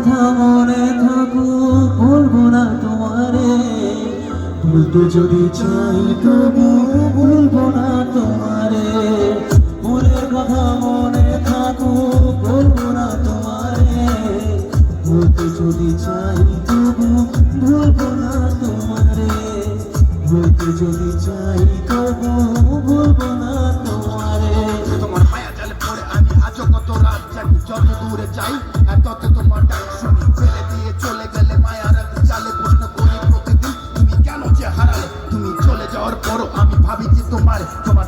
কথা মনে থাকুক ভুলবো না তোমারে, ভুলতে যদি চাই তবু ভুলবো না তোমারে। মনের কথা মনে থাকুক ভুলবো না তোমারে, ভুলতে যদি চাই তবু ভুলবো না তোমারে, ভুলতে যদি চাই তবু ভুলবো না তোমারে। তোমার মায়া জালে পড়ে আমি আজও কত রাত জানি, যত দূরে যাই তত তোমার ডাক শুনি। ফেলে দিয়ে চলে গেলে মায়ার জালে প্রশ্ন করি প্রতিদিন, তুমি কেন যে হারালে? তুমি চলে যাওয়ার পরও আমি ভাবি যে তোমার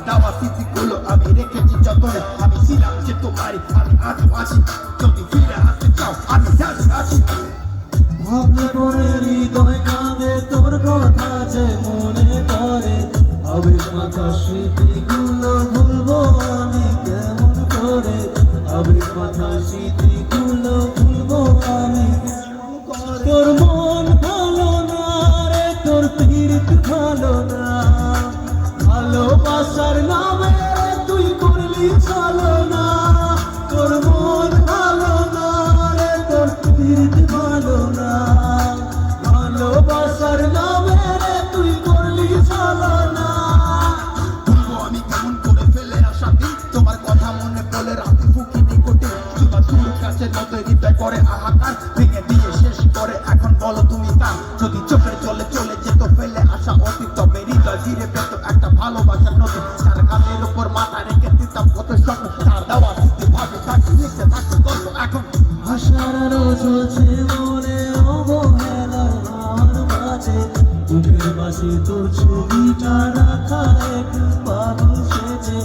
দেওয়া স্মৃতিগুলো আমি রেখেছি যতনে। আমি ছিলাম যে তোমারই, আমি আজও আছি, যদি ফিরে আসতে চাও আমি জানি আছি। ভাবলে পরে হৃদয় কাঁদে তোর কথা যে মনে করে, আবেগ মাথা স্মৃতিগুলো ভুলবো আমি কেমন করে, আবেগ মাথা স্মৃতিগুলো ভুলবো আমি কেমন করে। তোর মন ভালো না রে, তোর পীড়িত ভালো না, ভালোবাসার নামে তুই করলি চলো না। তোর মন ভালো না রে, তোর পীড়িত ভালো না, ভালোবাসার নামে তুই করলি চলো না। ভুলবো আমি কেমন করে ফেলে আসা দিন, তোমার কথা মনে পড়লে রাতে ফুকি নিকটে, তোমার দূর কাছে নতে হৃদয় করে হাহাকার, ভেঙে দিয়ে শেষ করে এখন বলো তুমি কার। যদি চোখের জলে চলে যেত ফেলে আসা অতীত, তবে হৃদয় ফিরে পেত একটা ভালোবাসার নদী। তার গালের উপর মাথা রেখে দিতাম কত স্বপ্ন, তার দেওয়া স্মৃতি ভাবে থাকি লিখতে থাকতে গল্প এখন। আশার আলো জ্বলছে মনে অবহেলার হাওয়ার মাঝে, বুকের পাশে তোর ছবিটা রাখা এক পাগল সেজে।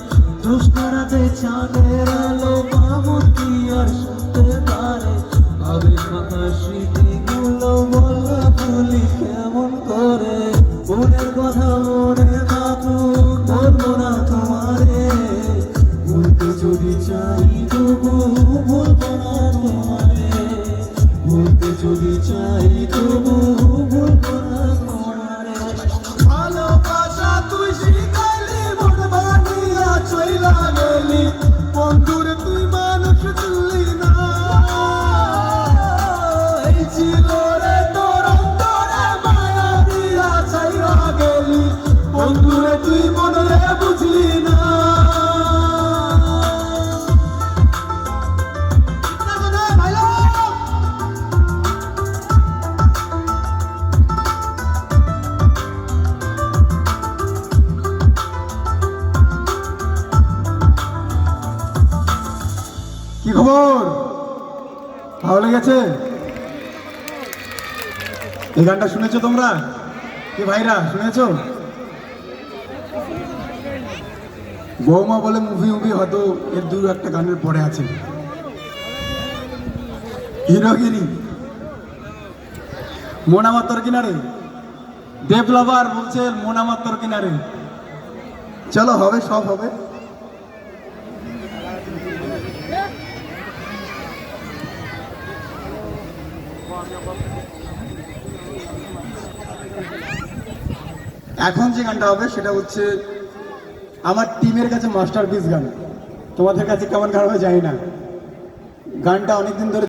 দুষ্করাতে চাঁদের আলো পামন কি আর শুনতে পারে, আবেগ মাথা স্মৃতিগুলো বলা ভুলি কেমন করে। মনের কথা মনে থাকুক বলবো না তোমারে, ভুলতে যদি চাই তবু ভুলবো না তোমারে, ভুলতে যদি চাই তবু ভুলবো না তোমারে। ভালোবাসা তুই শিখাইলি মন বানিয়া চইলা গেলি, বন্ধুরে তুই মানুষ তুললি না। এই ছিল রে তোর অন্তরে মায়া দিয়া ছাইরা গেলি, বন্ধুরে তুই মনে বুঝলি না। কি খবর? ভালো লেগেছে? এই গানটা শুনেছো তোমরা? কি ভাইরা শুনেছো? বৌমা বলে মুভি হয়তো এর দু একটা গানের পরে আছে। হিরোগিরি মন আমার তোর কিনারে, দেব লাভার বলছে মন আমার তোর কিনারে। চলো হবে, সব হবে। এখন যে গানটা হবে সেটা হচ্ছে আমার টিমের কাছে মাস্টারপিস গান। তোমাদের কাছে কেমন গান হবে জানি না। গানটা অনেকদিন ধরে